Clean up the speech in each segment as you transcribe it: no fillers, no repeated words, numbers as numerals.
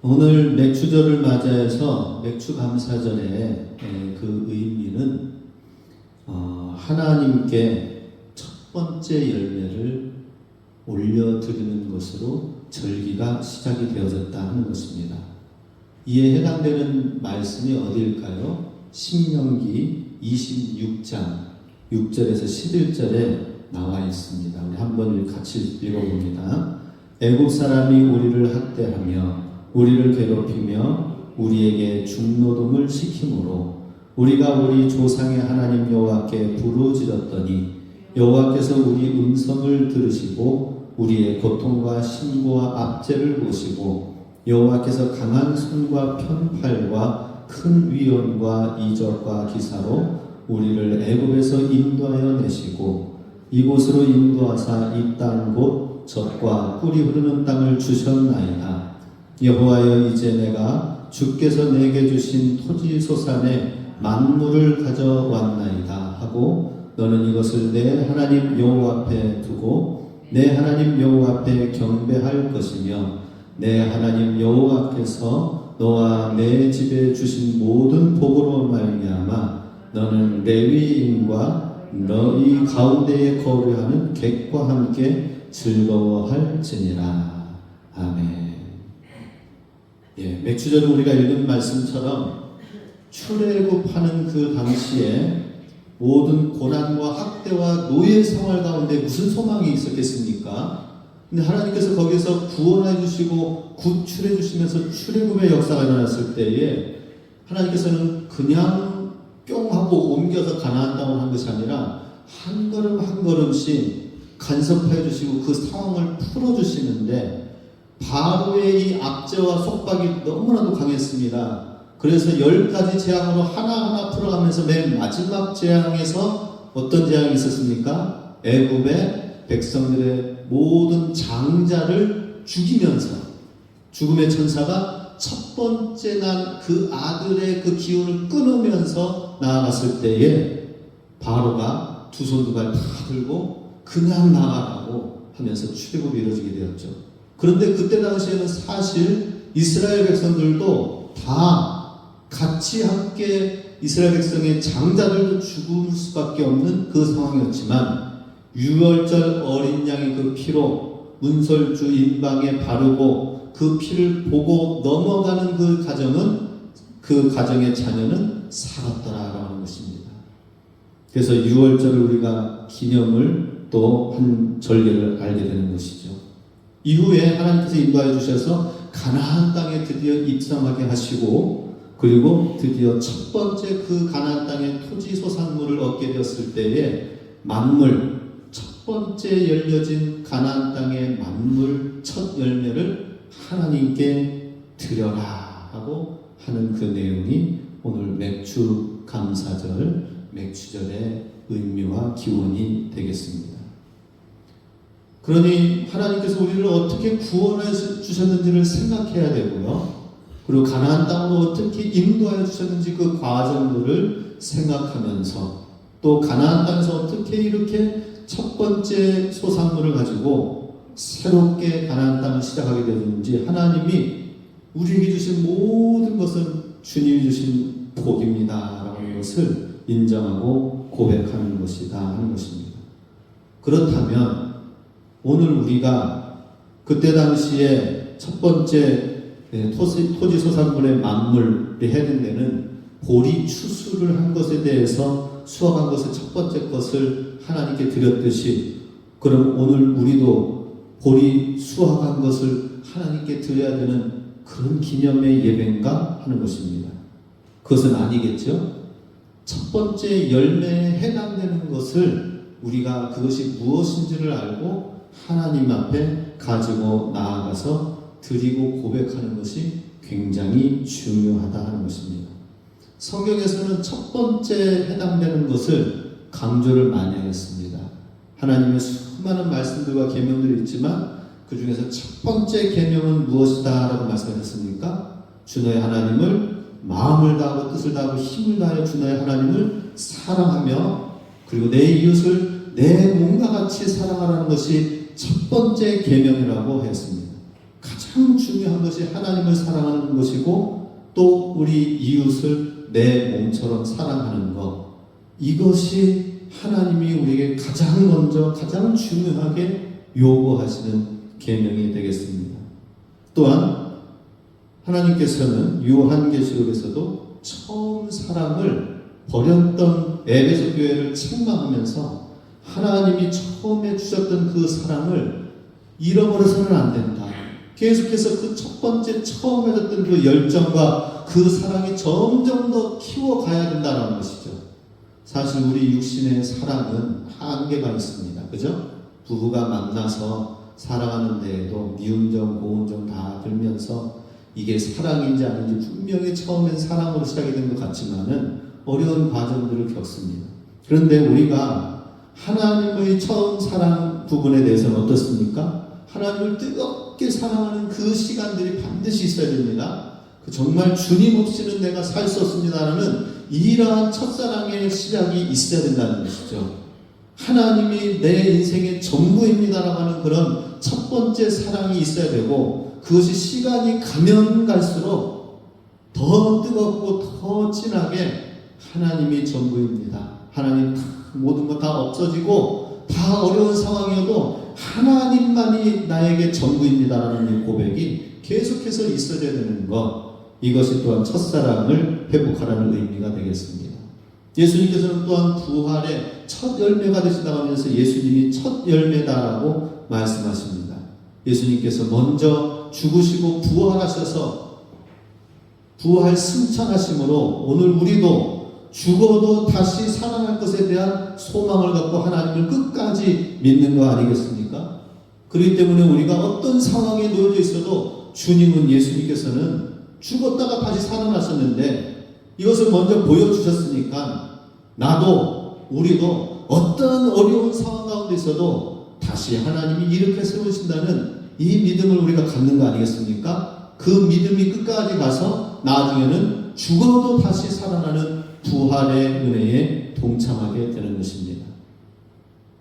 오늘 맥주절을 맞이해서 맥주 감사절의 그 의미는 하나님께 첫 번째 열매를 올려드리는 것으로 절기가 시작이 되어졌다 하는 것입니다. 이에 해당되는 말씀이 어디일까요? 신명기 26장 6절에서 11절에 나와 있습니다. 우리 한번 같이 읽어봅니다. 애국 사람이 우리를 학대하며 우리를 괴롭히며 우리에게 중노동을 시키므로 우리가 우리 조상의 하나님 여호와께 부르짖었더니 여호와께서 우리 음성을 들으시고 우리의 고통과 신고와 압제를 보시고 여호와께서 강한 손과 편팔과 큰 위엄과 이적과 기사로 우리를 애굽에서 인도하여 내시고 이곳으로 인도하사 이 땅 곧 젖과 꿀이 흐르는 땅을 주셨나이다. 여호와여, 이제 내가 주께서 내게 주신 토지 소산의 만물을 가져왔나이다 하고 너는 이것을 내 하나님 여호와 앞에 두고 내 하나님 여호와 앞에 경배할 것이며 내 하나님 여호와께서 너와 내 집에 주신 모든 복으로 말미암아 너는 레위인과 너희 가운데에 거류하는 객과 함께 즐거워할지니라. 아멘. 맥주절은 우리가 읽은 말씀처럼 출애굽하는 그 당시에 모든 고난과 학대와 노예 생활 가운데 무슨 소망이 있었겠습니까? 근데 하나님께서 거기서 구원해 주시고 구출해 주시면서 출애굽의 역사가 일어났을 때에 하나님께서는 그냥 뿅 하고 옮겨서 가나안 땅을 한 것이 아니라 한 걸음 한 걸음씩 간섭해 주시고 그 상황을 풀어 주시는데 바로의 이 압제와 속박이 너무나도 강했습니다. 그래서 10가지 재앙으로 하나하나 풀어가면서 맨 마지막 재앙에서 어떤 재앙이 있었습니까? 애굽의 백성들의 모든 장자를 죽이면서 죽음의 천사가 첫 번째 날 그 아들의 그 기운을 끊으면서 나아갔을 때에 바로가 두 손 두 발 다 들고 그냥 나가라고 하면서 출애굽이 이루어지게 되었죠. 그런데 그때 당시에는 사실 이스라엘 백성들도 다 같이 함께 이스라엘 백성의 장자들도 죽을 수밖에 없는 그 상황이었지만 유월절 어린 양의 그 피로 문설주 인방에 바르고 그 피를 보고 넘어가는 그 가정은 그 가정의 자녀는 살았더라라고 하는 것입니다. 그래서 유월절을 우리가 기념을 또 한 절기를 알게 되는 것이죠. 이후에 하나님께서 인도하여 주셔서 가나안 땅에 드디어 입성하게 하시고 그리고 드디어 첫 번째 그 가나안 땅의 토지 소산물을 얻게 되었을 때에 만물 첫 번째 열려진 가나안 땅의 만물 첫 열매를 하나님께 드려라 하고 하는 그 내용이 오늘 맥주 감사절 맥주절의 의미와 기원이 되겠습니다. 그러니 하나님께서 우리를 어떻게 구원해 주셨는지를 생각해야 되고요. 그리고 가나안 땅으로 어떻게 인도하여 주셨는지 그 과정들을 생각하면서 또 가나안 땅에서 어떻게 이렇게 첫 번째 소산물을 가지고 새롭게 가나안 땅을 시작하게 되었는지 하나님이 우리에게 주신 모든 것은 주님이 주신 복입니다 라는 것을 인정하고 고백하는 것이다 하는 것입니다. 그렇다면 오늘 우리가 그때 당시에 첫 번째 토지 소산물의 만물이 해당되는 보리 추수를 한 것에 대해서 수확한 것을 첫 번째 것을 하나님께 드렸듯이 그럼 오늘 우리도 보리 수확한 것을 하나님께 드려야 되는 그런 기념의 예배인가 하는 것입니다. 그것은 아니겠죠? 첫 번째 열매에 해당되는 것을 우리가 그것이 무엇인지를 알고 하나님 앞에 가지고 나아가서 드리고 고백하는 것이 굉장히 중요하다 하는 것입니다. 성경에서는 첫 번째 해당되는 것을 강조를 많이 하겠습니다. 하나님의 수많은 말씀들과 계명들이 있지만 그 중에서 첫 번째 계명은 무엇이다 라고 말씀하셨습니까? 주 너의 하나님을 마음을 다하고 뜻을 다하고 힘을 다하여 주 너의 하나님을 사랑하며 그리고 내 이웃을 내 몸과 같이 사랑하라는 것이 첫 번째 계명이라고 했습니다. 가장 가장 중요한 것이 하나님을 사랑하는 것이고 또 우리 이웃을 내 몸처럼 사랑하는 것, 이것이 하나님이 우리에게 가장 먼저 가장 중요하게 요구하시는 계명이 되겠습니다. 또한 하나님께서는 요한계시록에서도 처음 사랑을 버렸던 에베소 교회를 책망하면서 하나님이 처음에 주셨던 그 사랑을 잃어버려서는 안 된다. 계속해서 그 첫 번째 처음 가졌던 그 열정과 그 사랑이 점점 더 키워가야 된다는 것이죠. 사실 우리 육신의 사랑은 한계가 있습니다. 그죠? 부부가 만나서 사랑하는 데에도 미운정, 고운정 다 들면서 이게 사랑인지 아닌지 분명히 처음엔 사랑으로 시작이 된 것 같지만은 어려운 과정들을 겪습니다. 그런데 우리가 하나님의 처음 사랑 부분에 대해서는 어떻습니까? 하나님을 뜨겁게 사랑하는 그 시간들이 반드시 있어야 됩니다. 정말 주님 없이는 내가 살 수 없습니다라는 이러한 첫사랑의 시작이 있어야 된다는 것이죠. 하나님이 내 인생의 전부입니다라고 하는 그런 첫 번째 사랑이 있어야 되고, 그것이 시간이 가면 갈수록 더 뜨겁고 더 진하게 하나님이 전부입니다. 하나님 모든 것 다 없어지고 다 어려운 상황이어도 하나님만이 나에게 전부입니다라는 이 고백이 계속해서 있어야 되는 것, 이것이 또한 첫사랑을 회복하라는 의미가 되겠습니다. 예수님께서는 또한 부활의 첫 열매가 되신다고 하면서 예수님이 첫 열매다라고 말씀하십니다. 예수님께서 먼저 죽으시고 부활하셔서 부활 승천하심으로 오늘 우리도 죽어도 다시 살아날 것에 대한 소망을 갖고 하나님을 끝까지 믿는 거 아니겠습니까? 그렇기 때문에 우리가 어떤 상황에 놓여져 있어도 주님은, 예수님께서는 죽었다가 다시 살아나셨는데 이것을 먼저 보여주셨으니까 나도 우리도 어떤 어려운 상황 가운데 있어도 다시 하나님이 일으켜 세우신다는 이 믿음을 우리가 갖는 거 아니겠습니까? 그 믿음이 끝까지 가서 나중에는 죽어도 다시 살아나는 부활의 은혜에 동참하게 되는 것입니다.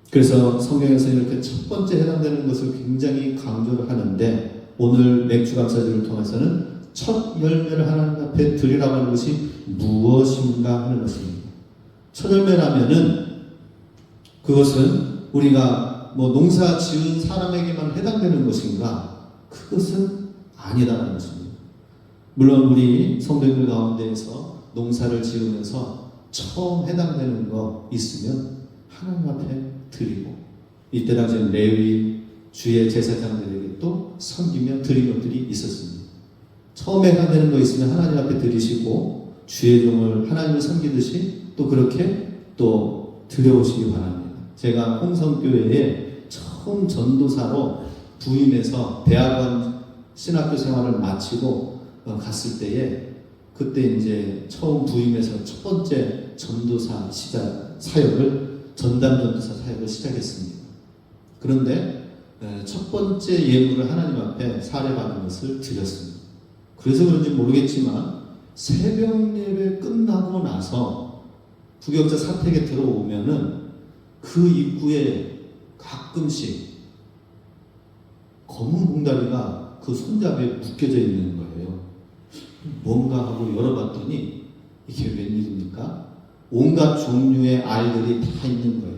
그래서 성경에서 이렇게 첫 번째 해당되는 것을 굉장히 강조를 하는데, 오늘 맥주 감사절을 통해서는 첫 열매를 하나님 앞에 드리라고 하는 것이 무엇인가 하는 것입니다. 첫 열매라면은 그것은 우리가 농사 지은 사람에게만 해당되는 것인가? 그것은 아니다라는 것입니다. 물론 우리 성도님들 가운데에서 농사를 지으면서 처음 해당되는 거 있으면 하나님 앞에 드리고, 이때 당시에는 레위 주의 제사장들에게 또 섬기며 드린 것들이 있었습니다. 처음에 해당되는 거 있으면 하나님 앞에 드리시고 주의 종을 하나님을 섬기듯이 또 그렇게 또 드려오시기 바랍니다. 제가 홍성교회에 처음 전도사로 부임해서 대학원 신학교 생활을 마치고 갔을 때에, 그때 이제 처음 부임해서 첫 번째 전도사 사역을, 전담 전도사 사역을 시작했습니다. 그런데 첫 번째 예물을 하나님 앞에 사례받은 것을 드렸습니다. 그래서 그런지 모르겠지만 새벽 예배 끝나고 나서 부격자 사택에 들어오면은 그 입구에 가끔씩 검은 봉다리가 그 손잡이에 묶여져 있는 거예요. 뭔가 하고 열어봤더니 이게 웬일입니까? 온갖 종류의 알들이 다 있는 거예요.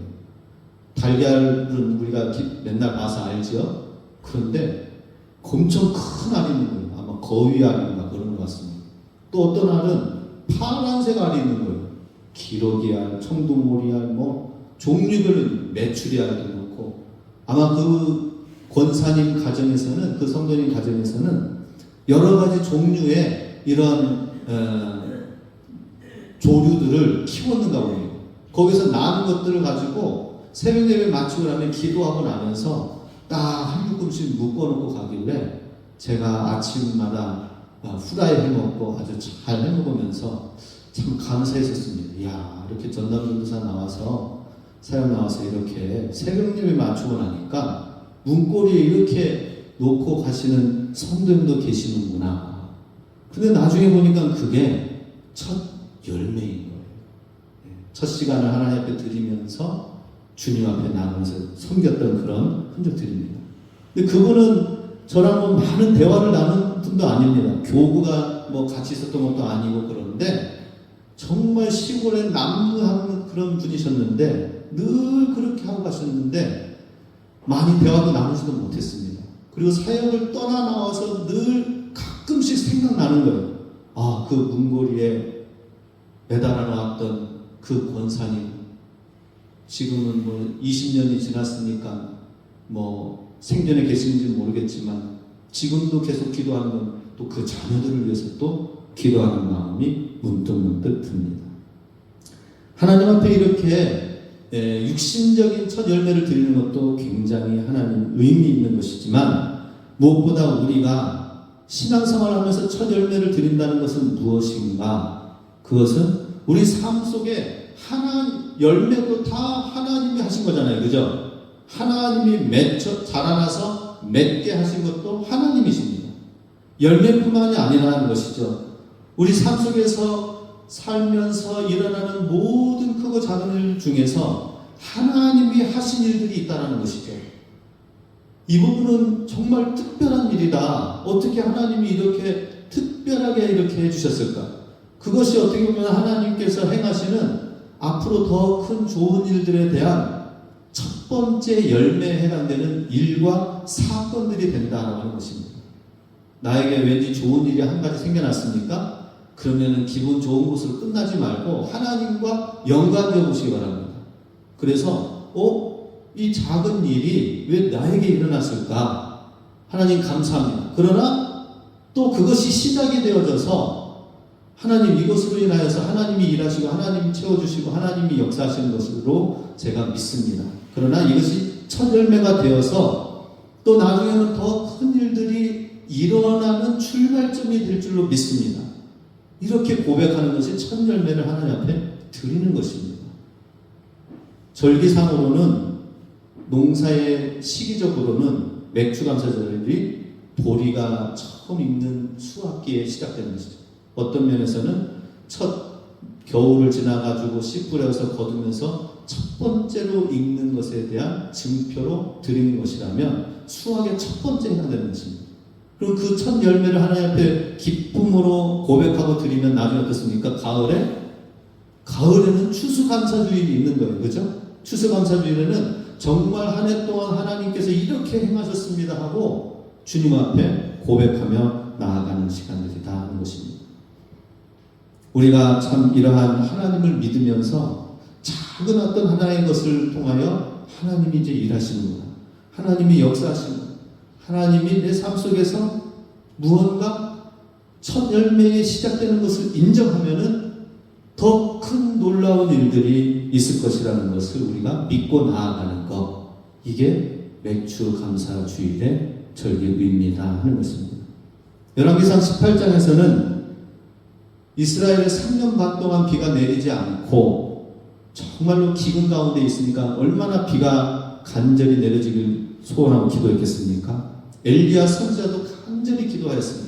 달걀은 우리가 맨날 봐서 알죠? 그런데 엄청 큰 알이 있는 거예요. 아마 거위알인가 그런 것 같습니다. 또 어떤 알은 파란색 알이 있는 거예요. 기러기알, 청둥오리알, 종류별로 메추리알도 그렇고, 아마 그 권사님 가정에서는, 그 성도님 가정에서는 여러 가지 종류의 이런 조류들을 키웠는가 보네요. 거기서 나는 것들을 가지고 새벽 예배 마치고 나면 기도하고 나면서 딱 한 묶음씩 묶어놓고 가길래 제가 아침마다 후라이 해먹고 아주 잘 해먹으면서 참 감사했었습니다. 이야, 이렇게 전담전도사 나와서 사역 나와서 이렇게 새벽 예배 맞추고 나니까 문고리에 이렇게 놓고 가시는 성도님도 계시는구나. 근데 나중에 보니까 그게 첫 열매인 거예요. 첫 시간을 하나님 앞에 드리면서 주님 앞에 나가면서 섬겼던 그런 흔적들입니다. 근데 그분은 저랑 뭐 많은 대화를 나눈 분도 아닙니다. 교구가 뭐 같이 있었던 것도 아니고 그런데 정말 시골에 남루한 그런 분이셨는데 늘 그렇게 하고 가셨는데 많이 대화도 나누지도 못했습니다. 그리고 사역을 떠나 나와서 늘 가끔씩 생각나는 거예요. 아, 그 문고리에 매달아 놨던 그 권사님 지금은 뭐 20년이 지났으니까 뭐 생전에 계시는지 모르겠지만 지금도 계속 기도하는 건 또 그 자녀들을 위해서 또 기도하는 마음이 문득문득 듭니다. 하나님 앞에 이렇게 육신적인 첫 열매를 드리는 것도 굉장히 하나님 의미 있는 것이지만 무엇보다 우리가 신앙생활을 하면서 첫 열매를 드린다는 것은 무엇인가? 그것은 우리 삶 속에 열매도 다 하나님이 하신 거잖아요. 그죠? 하나님이 자라나서 맺게 하신 것도 하나님이십니다. 열매뿐만이 아니라는 것이죠. 우리 삶 속에서 살면서 일어나는 모든 크고 작은 일 중에서 하나님이 하신 일들이 있다는 것이죠. 이 부분은 정말 특별한 일이다. 어떻게 하나님이 이렇게 특별하게 이렇게 해주셨을까? 그것이 어떻게 보면 하나님께서 행하시는 앞으로 더 큰 좋은 일들에 대한 첫 번째 열매에 해당되는 일과 사건들이 된다라고 하는 것입니다. 나에게 왠지 좋은 일이 한 가지 생겨났습니까? 그러면 기분 좋은 곳으로 끝나지 말고 하나님과 연관되어 보시기 바랍니다. 그래서 이 작은 일이 왜 나에게 일어났을까? 하나님 감사합니다. 그러나 또 그것이 시작이 되어져서 하나님 이것으로 인하여서 하나님이 일하시고 하나님이 채워주시고 하나님이 역사하시는 것으로 제가 믿습니다. 그러나 이것이 첫 열매가 되어서 또 나중에는 더 큰 일들이 일어나는 출발점이 될 줄로 믿습니다. 이렇게 고백하는 것이 첫 열매를 하나님 앞에 드리는 것입니다. 절기상으로는 농사의 시기적으로는 맥주감사절이 보리가 처음 익는 수확기에 시작되는 것이죠. 어떤 면에서는 첫 겨울을 지나가지고 씨 뿌려서 거두면서 첫 번째로 익는 것에 대한 증표로 드리는 것이라면 수확의 첫 번째 해당되는 것입니다. 그럼 그 첫 열매를 하나님 앞에 기쁨으로 고백하고 드리면 나중에 어떻습니까? 가을에는 추수감사주일이 있는 거예요. 그죠? 추수감사주일에는 정말 한 해 동안 하나님께서 이렇게 행하셨습니다 하고 주님 앞에 고백하며 나아가는 시간들이다 하는 것입니다. 우리가 참 이러한 하나님을 믿으면서 작은 어떤 하나의 것을 통하여 하나님이 이제 일하시는구나. 하나님이 역사하시는구나. 하나님이 내 삶 속에서 무언가 첫 열매에 시작되는 것을 인정하면은 더 큰 놀라운 일들이 있을 것이라는 것을 우리가 믿고 나아가는 것. 이게 맥주 감사 주일의 절기입니다 하는 것입니다. 열왕기상 18장에서는 이스라엘에 3년 반 동안 비가 내리지 않고 정말로 기근 가운데 있으니까 얼마나 비가 간절히 내려지길 소원하고 기도했겠습니까? 엘리야 선지자도 간절히 기도하였습니다.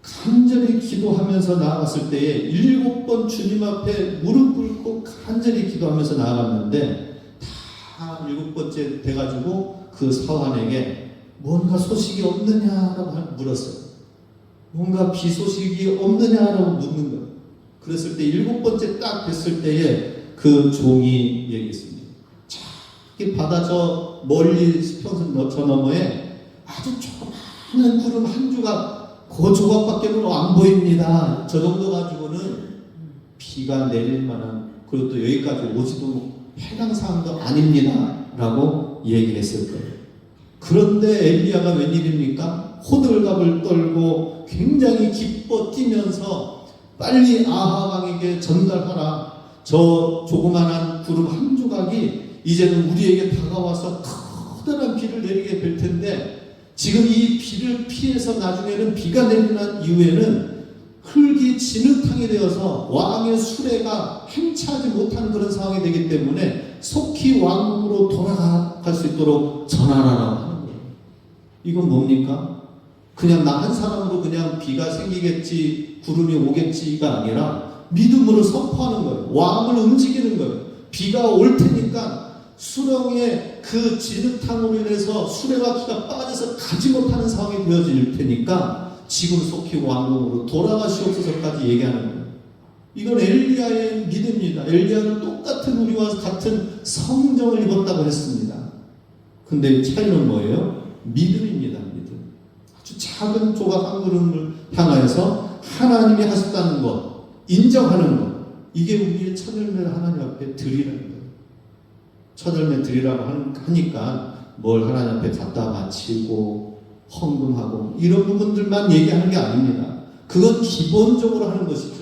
간절히 기도하면서 나아갔을 때에 7번 주님 앞에 무릎 꿇고 간절히 기도하면서 나아갔는데 다 7번째 돼가지고 그 사환에게 뭔가 소식이 없느냐라고 물었어요. 뭔가 비 소식이 없느냐라고 묻는 거예요. 그랬을 때 7번째 딱 됐을 때에 그 종이 얘기했습니다. 저기 바다 저 멀리 수평선 저 너머에 아주 조그마한 구름 한 조각 그 조각밖에는 안 보입니다. 저 정도 가지고는 비가 내릴 만한 그리고 또 여기까지 오지도 해당 사항도 아닙니다 라고 얘기를 했을 거예요. 그런데 엘리야가 웬일입니까? 호들갑을 떨고 굉장히 기뻐 뛰면서 빨리 아합 왕에게 전달하라. 저 조그만한 구름 한 조각이 이제는 우리에게 다가와서 커다란 비를 내리게 될 텐데 지금 이 비를 피해서 나중에는 비가 내리는 이후에는 흙이 진흙탕이 되어서 왕의 수레가 행차하지 못하는 그런 상황이 되기 때문에 속히 왕궁으로 돌아갈 수 있도록 전하라라고 하는 거예요. 이건 뭡니까? 그냥 나 한 사람으로 그냥 비가 생기겠지, 구름이 오겠지가 아니라 믿음으로 선포하는 거예요. 왕을 움직이는 거예요. 비가 올 테니까 수렁의 그 진흙탕으로 인해서 수레가 기가 빠져서 가지 못하는 상황이 되어질 테니까 지금 속히 왕궁으로 돌아가시옵소서까지 얘기하는 거예요. 이건 엘리야의 믿음입니다. 엘리야는 똑같은 우리와 같은 성정을 입었다고 했습니다. 근데 차이는 뭐예요? 믿음입니다. 믿음. 아주 작은 조각 한 그릇을 향하여서 하나님이 하셨다는 것, 인정하는 것. 이게 우리의 첫 열매를 하나님 앞에 드리라는 거예요. 첫 열매 드리라고 하니까 뭘 하나님 앞에 갖다 바치고 헌금하고 이런 부분들만 얘기하는 게 아닙니다. 그건 기본적으로 하는 것이죠.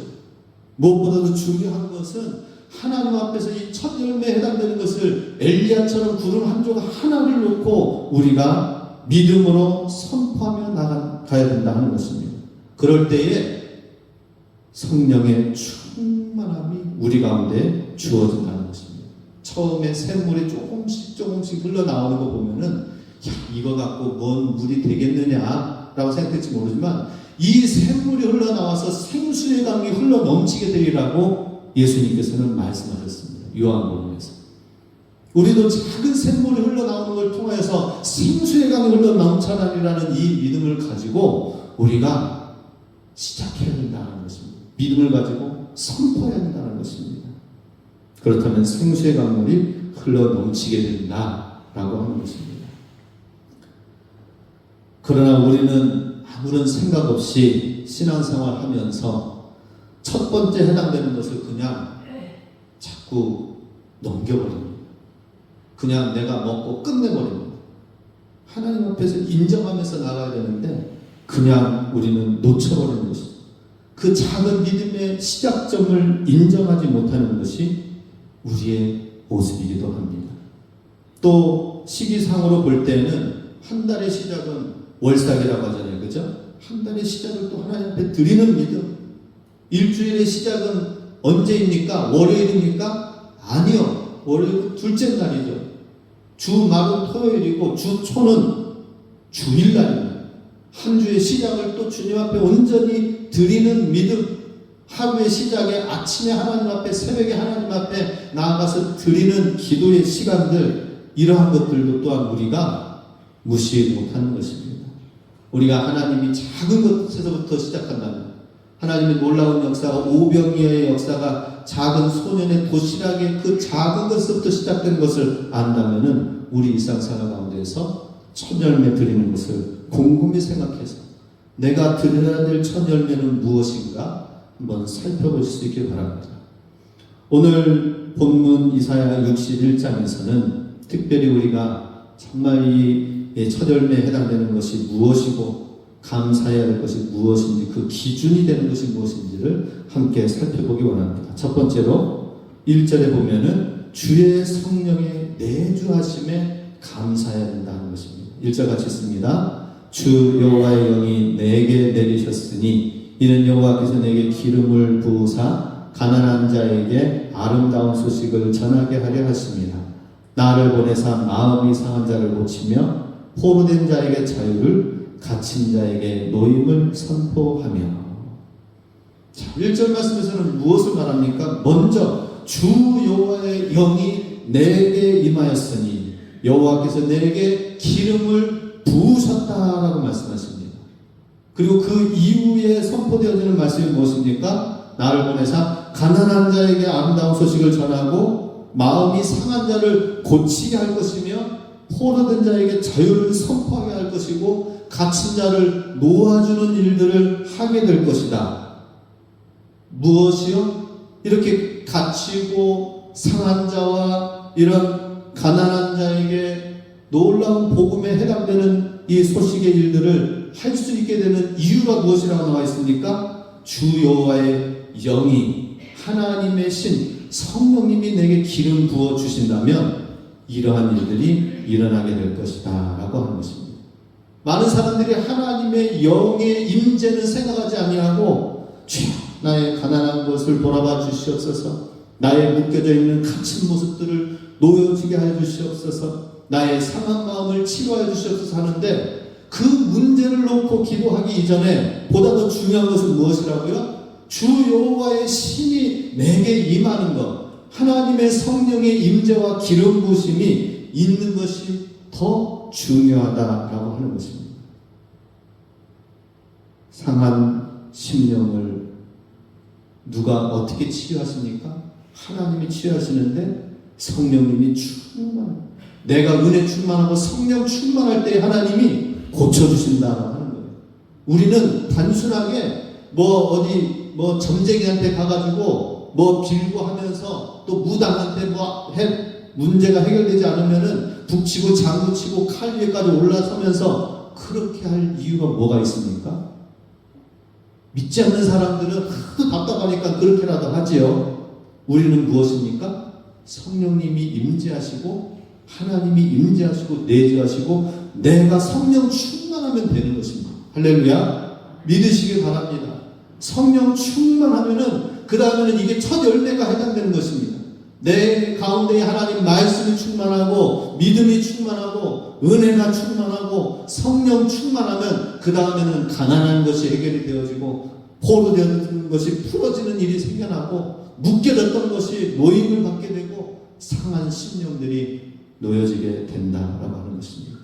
무엇보다도 중요한 것은 하나님 앞에서 이 첫 열매에 해당되는 것을 엘리야처럼 구름 한 조각 하나를 놓고 우리가 믿음으로 선포하며 나가야 된다는 것입니다. 그럴 때에 성령의 충만함이 우리 가운데 주어진다는 것입니다. 처음에 샘물이 조금씩 흘러나오는 거 보면은 야, 이거 갖고 뭔 물이 되겠느냐라고 생각할지 모르지만 이 샘물이 흘러나와서 생수의 강이 흘러넘치게 되리라고 예수님께서는 말씀하셨습니다. 요한복음에서. 우리도 작은 샘물이 흘러나오는 걸 통해서 생수의 강이 흘러넘쳐나리라는 이 믿음을 가지고 우리가 시작해야 된다는 것입니다. 믿음을 가지고 선포해야 된다는 것입니다. 그렇다면 생수의 강물이 흘러넘치게 된다라고 하는 것입니다. 그러나 우리는 아무런 생각 없이 신앙생활 하면서 첫 번째 해당되는 것을 그냥 자꾸 넘겨버립니다. 그냥 내가 먹고 끝내버립니다. 하나님 앞에서 인정하면서 나가야 되는데 그냥 우리는 놓쳐버리는 것입니다. 그 작은 믿음의 시작점을 인정하지 못하는 것이 우리의 모습이기도 합니다. 또 시기상으로 볼 때는 한 달의 시작은 월삭이라고 하잖아요. 그죠? 한 달의 시작을 또 하나님 앞에 드리는 믿음. 일주일의 시작은 언제입니까? 월요일입니까? 아니요. 월요일은 둘째 날이죠. 주말은 토요일이고 주초는 주일날입니다. 한 주의 시작을 또 주님 앞에 온전히 드리는 믿음. 하루의 시작에 아침에 하나님 앞에 새벽에 하나님 앞에 나아가서 드리는 기도의 시간들, 이러한 것들도 또한 우리가 무시 못하는 것입니다. 우리가 하나님이 작은 것에서부터 시작한다면, 하나님의 놀라운 역사가 오병이어의 역사가 작은 소년의 도시락의 그 작은 것부터 시작된 것을 안다면은 우리 일상생활 가운데에서 첫 열매 드리는 것을 곰곰이 생각해서 내가 드려야 될 첫 열매는 무엇인가 한번 살펴보실 수 있길 바랍니다. 오늘 본문 이사야 61장에서는 특별히 우리가 정말 이 첫 열매에 해당되는 것이 무엇이고 감사해야 할 것이 무엇인지, 그 기준이 되는 것이 무엇인지를 함께 살펴보기 원합니다. 첫 번째로 1절에 보면은 주의 성령의 내주하심에 감사해야 된다는 것입니다. 1절 같이 읽습니다. 주 여호와의 영이 내게 내리셨으니 이는 여호와께서 내게 기름을 부으사 가난한 자에게 아름다운 소식을 전하게 하려 하십니다. 나를 보내사 마음이 상한 자를 고치며 포로된 자에게 자유를, 갇힌 자에게 노임을 선포하며. 자, 1절 말씀에서는 무엇을 말합니까? 먼저 주 여호와의 영이 내게 임하였으니 여호와께서 내게 기름을 부으셨다라고 말씀하십니다. 그리고 그 이후에 선포되어지는 말씀이 무엇입니까? 나를 보내사 가난한 자에게 아름다운 소식을 전하고 마음이 상한 자를 고치게 할 것이며 포로된 자에게 자유를 선포하게 할 것이고 갇힌 자를 놓아주는 일들을 하게 될 것이다. 무엇이요? 이렇게 갇히고 상한 자와 이런 가난한 자에게 놀라운 복음에 해당되는 이 소식의 일들을 할 수 있게 되는 이유가 무엇이라고 나와 있습니까? 주 여호와의 영이, 하나님의 신 성령님이 내게 기름 부어 주신다면 이러한 일들이 일어나게 될 것이다 라고 하는 것입니다. 많은 사람들이 하나님의 영의 임재는 생각하지 아니하고 주여 나의 가난한 것을 돌아봐 주시옵소서, 나의 묶여져 있는 갇힌 모습들을 놓여지게 하여 주시옵소서, 나의 상한 마음을 치료하여 주시옵소서 하는데, 그 문제를 놓고 기도하기 이전에 보다 더 중요한 것은 무엇이라고요? 주 여호와의 신이 내게 임하는 것, 하나님의 성령의 임재와 기름 부으심이 있는 것이 더 중요하다라고 하는 것입니다. 상한 심령을 누가 어떻게 치유하십니까? 하나님이 치유하시는데 성령님이 내가 은혜 충만하고 성령 충만할 때 하나님이 고쳐주신다라고 하는 거예요. 우리는 단순하게 어디 점쟁이한테 가가지고 빌고 하면서 또 무당한테 문제가 해결되지 않으면은 북치고 장구치고 칼 위에까지 올라서면서 그렇게 할 이유가 뭐가 있습니까? 믿지 않는 사람들은 하도 답답하니까 그렇게라도 하지요. 우리는 무엇입니까? 성령님이 임재하시고 하나님이 임재하시고 내주하시고 내가 성령 충만하면 되는 것입니다. 할렐루야. 믿으시길 바랍니다. 성령 충만하면은 그 다음에는 이게 첫 열매가 해당되는 것입니다. 내 가운데에 하나님 말씀이 충만하고 믿음이 충만하고 은혜가 충만하고 성령 충만하면 그 다음에는 가난한 것이 해결이 되어지고 포로되는 것이 풀어지는 일이 생겨나고 묶여졌던 것이 노임을 받게 되고 상한 심령들이 놓여지게 된다라고 하는 것입니다.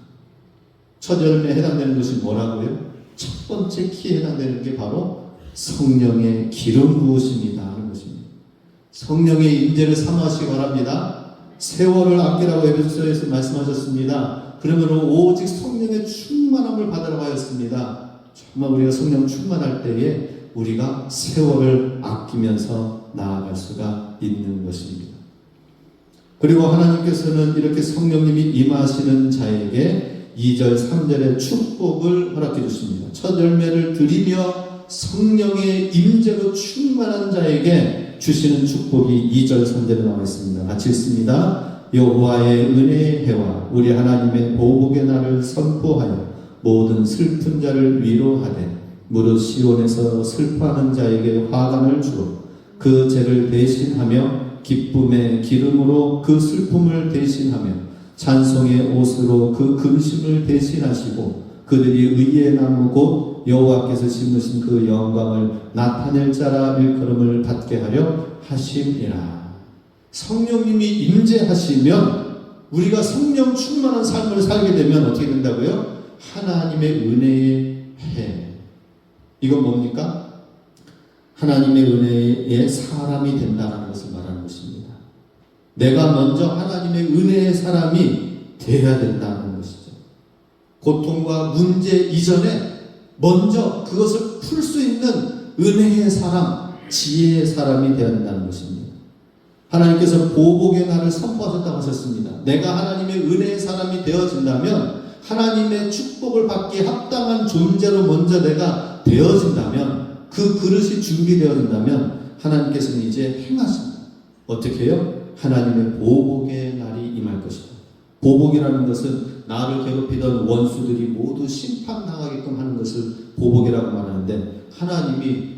첫 열매에 해당되는 것이 뭐라고요? 첫 번째 키에 해당되는 게 바로 성령의 기름 부으심이다 하는 것입니다. 성령의 임재를 사모하시기 바랍니다. 세월을 아끼라고 에베소서에서 말씀하셨습니다. 그러므로 오직 성령의 충만함을 받으라고 하였습니다. 정말 우리가 성령 충만할 때에 우리가 세월을 아끼면서 나아갈 수가 있는 것입니다. 그리고 하나님께서는 이렇게 성령님이 임하시는 자에게 2절 3절의 축복을 허락해 주십니다. 첫 열매를 드리며 성령의 임재로 충만한 자에게 주시는 축복이 2절 3절에 나와 있습니다. 같이 읽습니다. 여호와의 은혜의 해와 우리 하나님의 보복의 날을 선포하여 모든 슬픈 자를 위로하되 무릇 시온에서 슬퍼하는 자에게 화관을 주어 그 죄를 대신하며 기쁨의 기름으로 그 슬픔을 대신하며 찬송의 옷으로 그 근심을 대신하시고 그들이 의의 나무 곧 여호와께서 심으신 그 영광을 나타낼 자라 일컬음을 받게 하려 하심이라. 성령님이 임재하시면 우리가 성령 충만한 삶을 살게 되면 어떻게 된다고요? 하나님의 은혜의 해. 이건 뭡니까? 하나님의 은혜의 사람이 된다는 것을 말하는 것입니다. 내가 먼저 하나님의 은혜의 사람이 되어야 된다는 것이죠. 고통과 문제 이전에 먼저 그것을 풀 수 있는 은혜의 사람, 지혜의 사람이 되어야 한다는 것입니다. 하나님께서 보복의 날을 선포하셨다고 하셨습니다. 내가 하나님의 은혜의 사람이 되어진다면 하나님의 축복을 받기에 합당한 존재로 먼저 내가 되어진다면 그 그릇이 준비되어진다면 하나님께서는 이제 행하십니다. 어떻게 해요? 하나님의 보복의 날이 임할 것이다. 보복이라는 것은 나를 괴롭히던 원수들이 모두 심판당하게끔 하는 것을 보복이라고 말하는데 하나님이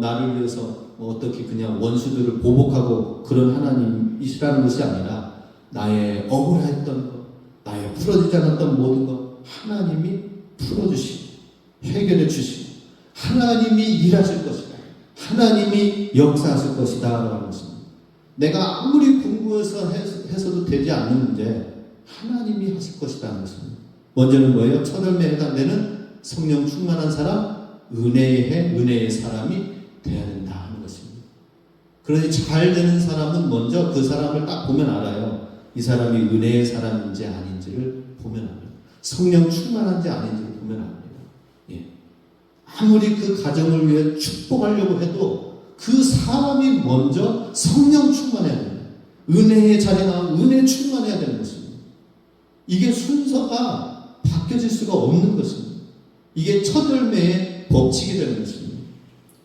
나를 위해서 어떻게 그냥 원수들을 보복하고 그런 하나님이시라는 것이 아니라 나의 억울했던 것, 나의 풀어지지 않았던 모든 것 하나님이 풀어주시고 해결해 주시고 하나님이 일하실 것이다. 하나님이 역사하실 것이다 라는 것입니다. 내가 아무리 공부해서 해서도 되지 않는 문제 하나님이 하실 것이다 하는 것입니다. 먼저는 뭐예요? 첫 열매에 해당되는 성령 충만한 사람, 은혜의 사람이 되어야 된다 하는 것입니다. 그러니 잘 되는 사람은 먼저 그 사람을 딱 보면 알아요. 이 사람이 은혜의 사람인지 아닌지를 보면 압니다. 성령 충만한지 아닌지를 보면 압니다. 예. 아무리 그 가정을 위해 축복하려고 해도 그 사람이 먼저 성령 충만해야 됩니다. 은혜의 자리에 나온 은혜 충만해야 되는 것입니다. 이게 순서가 바뀌어질 수가 없는 것입니다. 이게 첫 열매의 법칙이 되는 것입니다.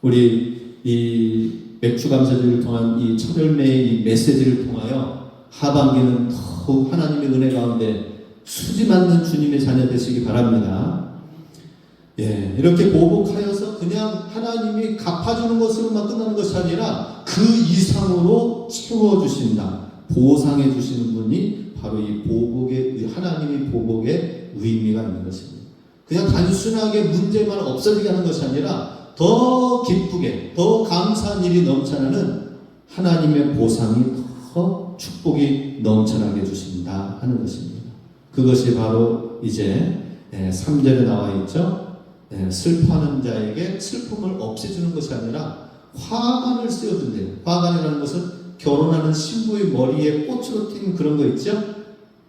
우리 이 맥주 감사절을 통한 이 첫 열매의 이 메시지를 통하여 하반기는 더욱 하나님의 은혜 가운데 수지 맞는 주님의 자녀 되시기 바랍니다. 예, 이렇게 보복하여서 그냥 하나님이 갚아주는 것으로만 끝나는 것이 아니라 그 이상으로 채워주신다. 보상해 주시는 분이 바로 이 보복의, 하나님의 보복의 의미가 있는 것입니다. 그냥 단순하게 문제만 없어지게 하는 것이 아니라 더 기쁘게, 더 감사한 일이 넘쳐나는 하나님의 보상이 더 더 축복이 넘쳐나게 해주신다 하는 것입니다. 그것이 바로 이제 3절에 나와 있죠. 슬퍼하는 자에게 슬픔을 없애주는 것이 아니라 화관을 씌워준대요. 화관이라는 것은 결혼하는 신부의 머리에 꽃으로 띈 그런 거 있죠.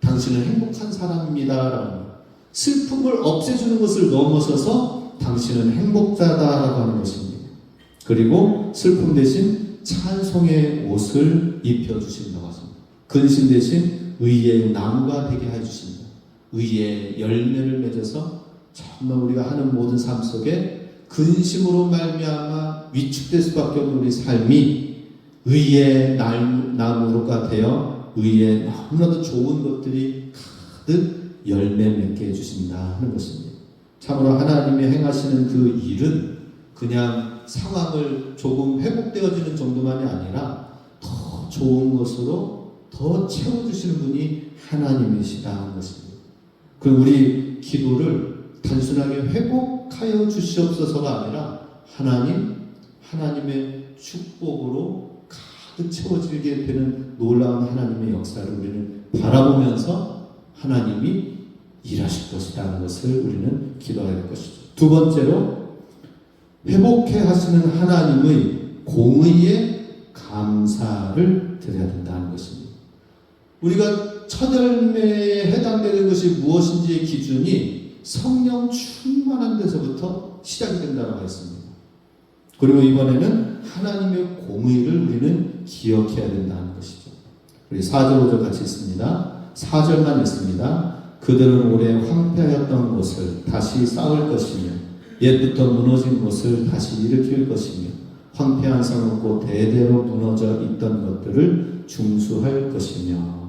당신은 행복한 사람입니다라는 거. 슬픔을 없애주는 것을 넘어서서 당신은 행복자다라고 하는 것입니다. 그리고 슬픔 대신 찬송의 옷을 입혀주신다고 하십니다. 근심 대신 의의 나무가 되게 해주신다. 의의 열매를 맺어서 정말 우리가 하는 모든 삶 속에 근심으로 말미암아 위축될 수밖에 없는 우리 삶이 의의 나무가 되어 의의 너무나도 좋은 것들이 가득 열매 맺게 해주신다 하는 것입니다. 참으로 하나님이 행하시는 그 일은 그냥 상황을 조금 회복되어지는 정도만이 아니라 더 좋은 것으로 더 채워주시는 분이 하나님이시다는 것입니다. 그럼 우리 기도를 단순하게 회복하여 주시옵소서가 아니라 하나님의 축복으로 가득 채워지게 되는 놀라운 하나님의 역사를 우리는 바라보면서 하나님이 일하실 것이라는 것을 우리는 기도해야 될 것이죠. 두 번째로 회복해 하시는 하나님의 공의에 감사를 드려야 된다는 것입니다. 우리가 첫 열매에 해당되는 것이 무엇인지의 기준이 성령 충만한 데서부터 시작이 된다고 했습니다. 그리고 이번에는 하나님의 공의를 우리는 기억해야 된다는 것이죠. 우리 4절 5절 같이 있습니다. 4절만 있습니다. 그들은 오래 황폐하였던 곳을 다시 쌓을 것이며 옛부터 무너진 곳을 다시 일으킬 것이며 황폐한 성은 곧 대대로 무너져 있던 것들을 중수할 것이며.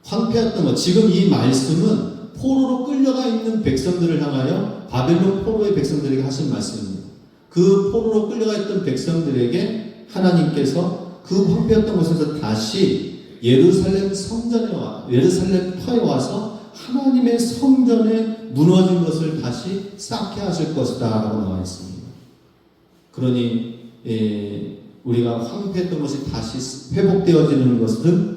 황폐했던 것. 지금 이 말씀은 포로로 끌려가 있는 백성들을 향하여 바벨론 포로의 백성들에게 하신 말씀입니다. 그 포로로 끌려가 있던 백성들에게 하나님께서 그 황폐했던 곳에서 다시 예루살렘 터에 와서 하나님의 성전에 무너진 것을 다시 쌓게 하실 것이다 라고 나와 있습니다. 그러니 우리가 황폐했던 것이 다시 회복되어지는 것은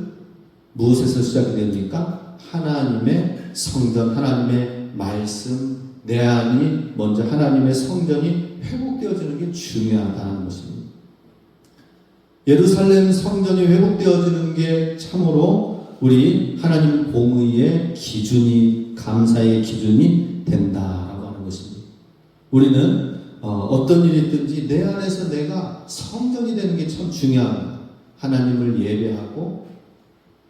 무엇에서 시작이 됩니까? 하나님의 성전, 하나님의 말씀, 내 안이 먼저 하나님의 성전이 회복되어지는 게 중요하다는 것입니다. 예루살렘 성전이 회복되어지는 게 참으로 우리 하나님 공의의 기준이, 감사의 기준이 된다라고 하는 것입니다. 우리는 어떤 일이 있든지 내 안에서 내가 성전이 되는 게 참 중요합니다. 하나님을 예배하고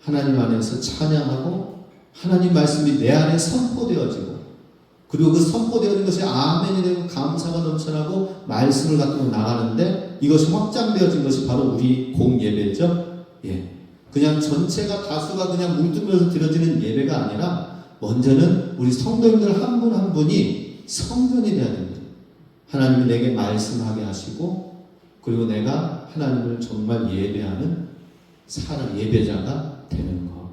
하나님 안에서 찬양하고 하나님 말씀이 내 안에 선포되어지고 그리고 그 선포되어진 것이 아멘이 되고 감사가 넘쳐나고 말씀을 갖고 나가는데 이것이 확장되어진 것이 바로 우리 공예배죠. 그냥 전체가 다수가 그냥 뭉뚱그려서 드려지는 예배가 아니라 먼저는 우리 성도님들 한 분 한 분이 성전이 되어야 됩니다. 하나님이 내게 말씀하게 하시고 그리고 내가 하나님을 정말 예배하는 사람 예배자가 되는 것.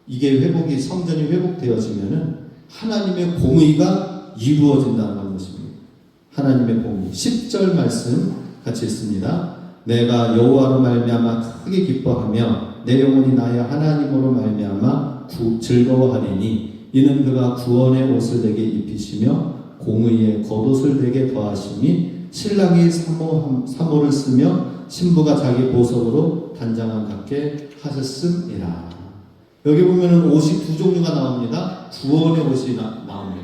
이게 회복이 성전이 회복되어지면은 하나님의 공의가 이루어진다는 것입니다. 하나님의 공의. 10절 말씀 같이 있습니다. 내가 여호와로 말미암아 크게 기뻐하며 내 영혼이 나의 하나님으로 말미암아 즐거워하리니 이는 그가 구원의 옷을 내게 입히시며 공의의 겉옷을 내게 더하시니 신랑이 사모를 쓰며 신부가 자기 보석으로 단장함 같게 하셨음이라. 여기 보면은 옷이 두 종류가 나옵니다. 구원의 옷이 나옵니다.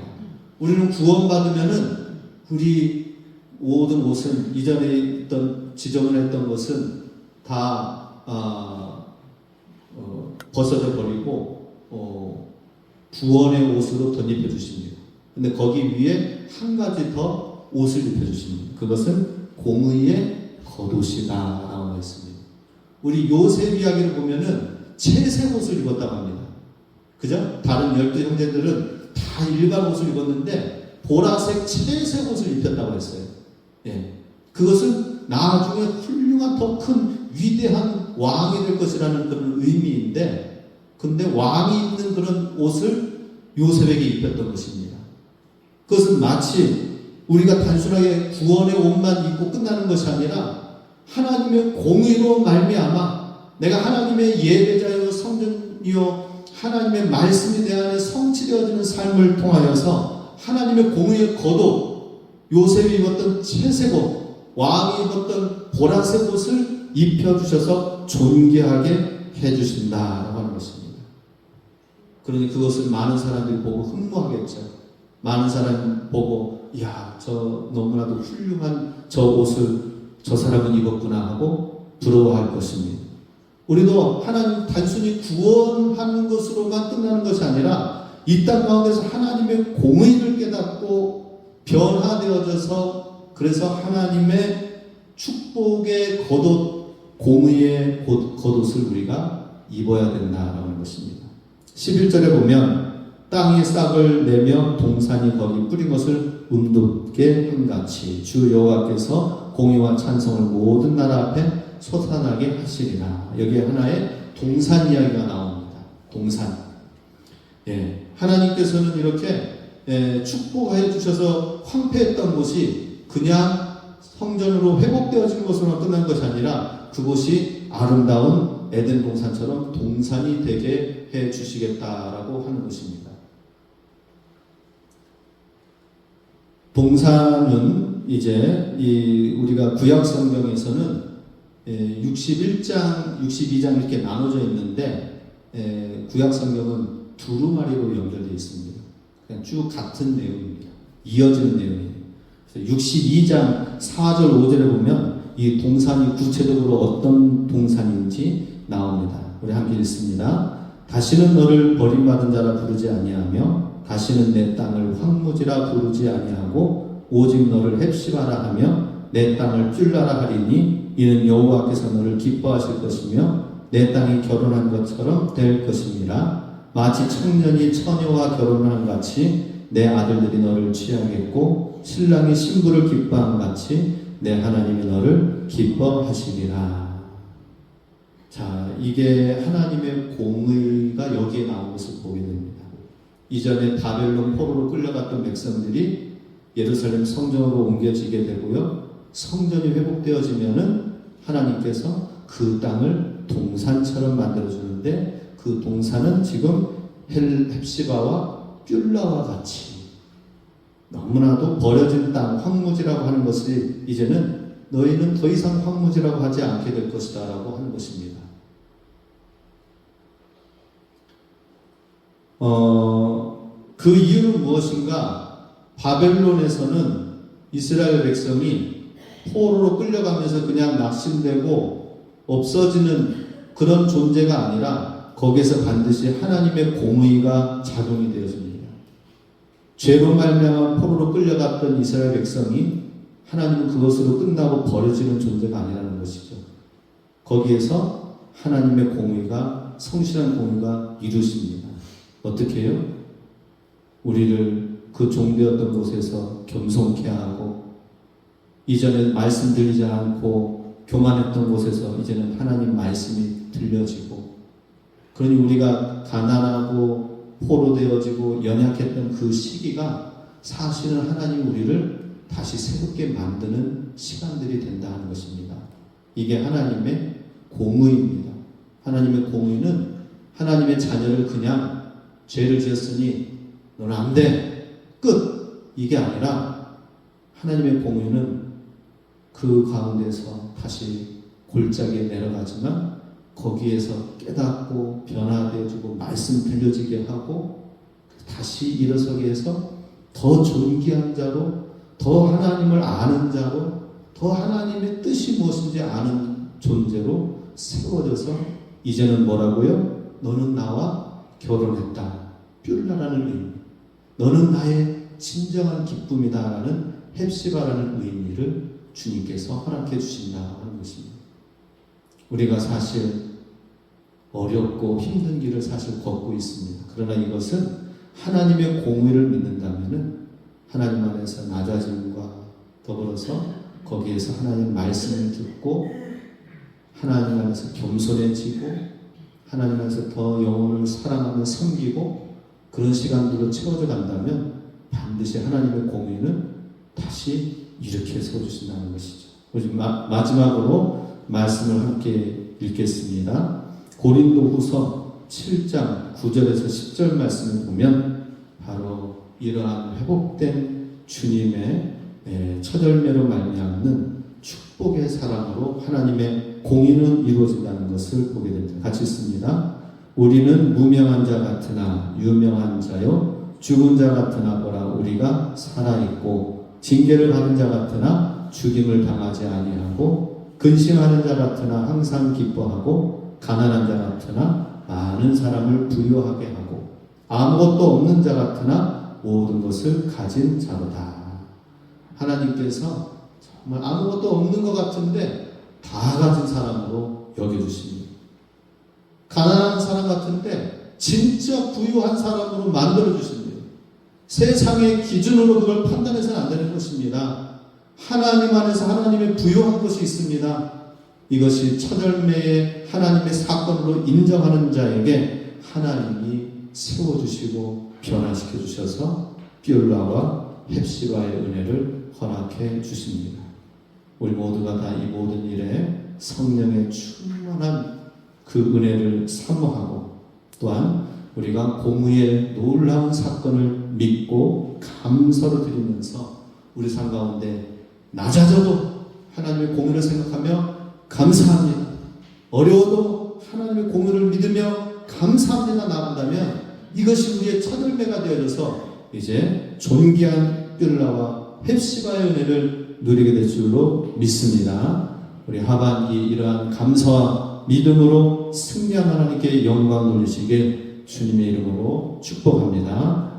우리는 구원받으면은 우리 모든 옷은 이전에 있던 지정을 했던 것은 다 벗어져 버리고 구원의 옷으로 덧입혀 주십니다. 근데 거기 위에 한 가지 더 옷을 입혀 주십니다. 그것은 공의의 겉옷이다 라고 했습니다. 우리 요셉 이야기를 보면은 채색 옷을 입었다고 합니다. 그죠? 다른 12 형제들은 다 일반 옷을 입었는데 보라색 채색 옷을 입혔다고 했어요. 그것은 나중에 훌륭한 더 큰 위대한 왕이 될 것이라는 그런 의미인데 근데 왕이 입는 그런 옷을 요셉에게 입혔던 것입니다. 그것은 마치 우리가 단순하게 구원의 옷만 입고 끝나는 것이 아니라 하나님의 공의로 말미암아 내가 하나님의 예배자요 성전이요 하나님의 말씀이 내 안에 성취되어지는 삶을 통하여서 하나님의 공의의 겉옷, 요셉이 입었던 채색옷, 왕이 입었던 보라색 옷을 입혀주셔서 존귀하게 해주신다라고 하는 것입니다. 그러니 그것을 많은 사람들이 보고 흠모하겠죠. 많은 사람이 보고 이야, 저 너무나도 훌륭한 저 옷을 저 사람은 입었구나 하고 부러워할 것입니다. 우리도 하나님 단순히 구원하는 것으로만 끝나는 것이 아니라 이 땅 가운데서 하나님의 공의를 깨닫고 변화되어져서 그래서 하나님의 축복의 겉옷, 공의의 겉옷을 우리가 입어야 된다라는 것입니다. 11절에 보면 땅이 싹을 내며 동산이 거기 뿌린 것을 음돋게 한같이 주 여호와께서 공의와 찬송을 모든 나라 앞에 솟아나게 하시리라. 여기에 하나의 동산 이야기가 나옵니다. 동산. 예, 하나님께서는 이렇게 축복해 주셔서 황폐했던 곳이 그냥 성전으로 회복되어진 것으로만 끝난 것이 아니라 그곳이 아름다운 에덴 동산처럼 동산이 되게 해 주시겠다라고 하는 것입니다. 동산은 이제 우리가 구약 성경에서는 61장, 62장 이렇게 나눠져 있는데 구약 성경은 두루마리로 연결되어 있습니다. 그냥 쭉 같은 내용입니다. 이어지는 내용이에요. 62장 4절 5절에 보면 이 동산이 구체적으로 어떤 동산인지 나옵니다. 우리 함께 읽습니다. 다시는 너를 버림받은 자라 부르지 아니하며 다시는 내 땅을 황무지라 부르지 아니하고 오직 너를 헵시바라 하며 내 땅을 뀨라라 하리니 이는 여호와께서 너를 기뻐하실 것이며 내 땅이 결혼한 것처럼 될 것입니다. 마치 청년이 처녀와 결혼한 같이 내 아들들이 너를 취하겠고 신랑이 신부를 기뻐한 같이 내 하나님이 너를 기뻐하시리라. 자, 이게 하나님의 공의가 여기에 나온 것을 보게 됩니다. 이전에 바벨론 포로로 끌려갔던 백성들이 예루살렘 성전으로 옮겨지게 되고요. 성전이 회복되어지면은 하나님께서 그 땅을 동산처럼 만들어주는데 그 동산은 지금 헵시바와 뀨라와 같이 너무나도 버려진 땅, 황무지라고 하는 것이 이제는 너희는 더 이상 황무지라고 하지 않게 될 것이다 라고 하는 것입니다. 그 이유는 무엇인가? 바벨론에서는 이스라엘 백성이 포로로 끌려가면서 그냥 낙심되고 없어지는 그런 존재가 아니라 거기에서 반드시 하나님의 공의가 작용이 되어집니다. 죄로 말미암아 포로로 끌려갔던 이스라엘 백성이 하나님은 그것으로 끝나고 버려지는 존재가 아니라는 것이죠. 거기에서 하나님의 공의가 성실한 공의가 이루어집니다. 어떻게 해요? 우리를 그 종되었던 곳에서 겸손케 하고 이전에 말씀 들리지 않고 교만했던 곳에서 이제는 하나님 말씀이 들려지고 그러니 우리가 가난하고 포로되어지고 연약했던 그 시기가 사실은 하나님 우리를 다시 새롭게 만드는 시간들이 된다 하는 것입니다. 이게 하나님의 공의입니다. 하나님의 공의는 하나님의 자녀를 그냥 죄를 지었으니 너는 안 돼. 끝. 이게 아니라 하나님의 공의는 그 가운데서 다시 골짜기에 내려가지만 거기에서 깨닫고 변화되어지고 말씀 들려지게 하고 다시 일어서게 해서 더 존귀한 자로 더 하나님을 아는 자로 더 하나님의 뜻이 무엇인지 아는 존재로 세워져서 이제는 뭐라고요? 너는 나와 결혼했다. 뀨라라는 의미. 너는 나의 진정한 기쁨이다라는 헵시바라는 의미를 주님께서 허락해 주신다 하는 것입니다. 우리가 사실 어렵고 힘든 길을 사실 걷고 있습니다. 그러나 이것은 하나님의 공의를 믿는다면은 하나님 안에서 낮아짐과 더불어서 거기에서 하나님 말씀을 듣고 하나님 안에서 겸손해지고 하나님 안에서 더 영혼을 사랑하며 섬기고 그런 시간들로 채워져 간다면 반드시 하나님의 공의는 다시 이렇게 세워주신다는 것이죠. 마지막으로 말씀을 함께 읽겠습니다. 고린도후서 7장 9절에서 10절 말씀을 보면 바로 이러한 회복된 주님의 첫 열매로 말미암는 축복의 사랑으로 하나님의 공의는 이루어진다는 것을 보게 됩니다. 같이 읽습니다. 우리는 무명한 자 같으나 유명한 자요 죽은 자 같으나 보라 우리가 살아있고 징계를 받은 자 같으나 죽임을 당하지 아니하고 근심하는 자 같으나 항상 기뻐하고 가난한 자 같으나 많은 사람을 부유하게 하고 아무것도 없는 자 같으나 모든 것을 가진 자로다. 하나님께서 정말 아무것도 없는 것 같은데 다 가진 사람으로 여겨주십니다. 가난한 사람 같은데 진짜 부유한 사람으로 만들어주십니다. 세상의 기준으로 그걸 판단해서는 안 되는 것입니다. 하나님 안에서 하나님의 부유한 것이 있습니다. 이것이 첫 열매의 하나님의 사건으로 인정하는 자에게 하나님이 세워주시고 변화시켜 주셔서 비올라와 헵시바의 은혜를 허락해 주십니다. 우리 모두가 다 이 모든 일에 성령의 충만한 그 은혜를 사모하고 또한 우리가 공의의 놀라운 사건을 믿고 감사를 드리면서 우리 삶 가운데 낮아져도 하나님의 공의를 생각하며 감사합니다. 어려워도 하나님의 공의를 믿으며 감사합니다 나간다면 이것이 우리의 첫 열매가 되어져서 이제 존귀한 뷸라와 헵시바의 은혜를 누리게 될 줄로 믿습니다. 우리 하반기 이러한 감사와 믿음으로 승리한 하나님께 영광 돌리시길 주님의 이름으로 축복합니다.